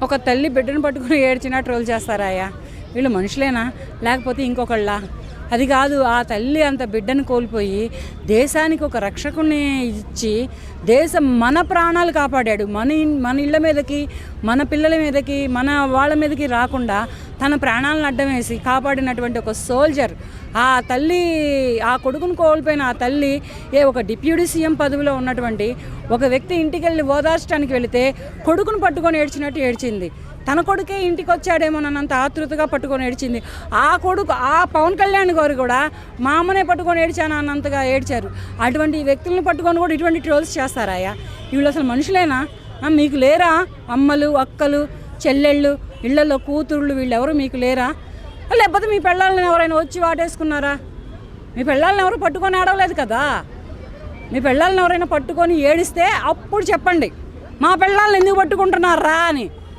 ఒక తల్లి బిడ్డను పట్టుకుని ఏడ్చినా ట్రోల్ చేస్తారాయా? వీళ్ళు మనుషులేనా లేకపోతే ఇంకొకళ్ళ? అది కాదు, ఆ తల్లి అంత బిడ్డను కోల్పోయి దేశానికి ఒక రక్షకుని ఇచ్చి దేశం మన ప్రాణాలు కాపాడాడు. మన ఇళ్ళ మీదకి, మన పిల్లల మీదకి, మన వాళ్ళ మీదకి రాకుండా తన ప్రాణాలను అడ్డం వేసి కాపాడినటువంటి ఒక సోల్జర్. ఆ తల్లి, ఆ కొడుకును కోల్పోయిన ఆ తల్లి ఒక డిప్యూటీ సీఎం పదవిలో ఉన్నటువంటి ఒక వ్యక్తి ఇంటికి వెళ్ళి ఓదార్చడానికి వెళితే కొడుకును పట్టుకొని ఏడ్చినట్టు ఏడ్చింది. తన కొడుకే ఇంటికి వచ్చాడేమోనన్నంత ఆతృతగా పట్టుకొని ఏడ్చింది. ఆ కొడుకు, ఆ పవన్ కళ్యాణ్ గారు కూడా మా అమ్మనే పట్టుకొని ఏడ్చాను అన్నంతగా ఏడ్చారు. అటువంటి వ్యక్తులను పట్టుకొని కూడా ఇటువంటి ట్రోల్స్ చేస్తారాయా? వీళ్ళు అసలు మనుషులేనా? మీకు లేరా అమ్మలు, అక్కలు, చెల్లెళ్ళు, ఇళ్లలో కూతుళ్ళు, వీళ్ళెవరు మీకు లేరా? లేకపోతే మీ పిల్లల్ని ఎవరైనా వచ్చి వాటేసుకున్నారా? మీ పిల్లల్ని ఎవరు పట్టుకొని ఏడవలేదు కదా. మీ పిల్లల్ని ఎవరైనా పట్టుకొని ఏడిస్తే అప్పుడు చెప్పండి, మా పిల్లల్ని ఎందుకు పట్టుకుంటున్నారా అని.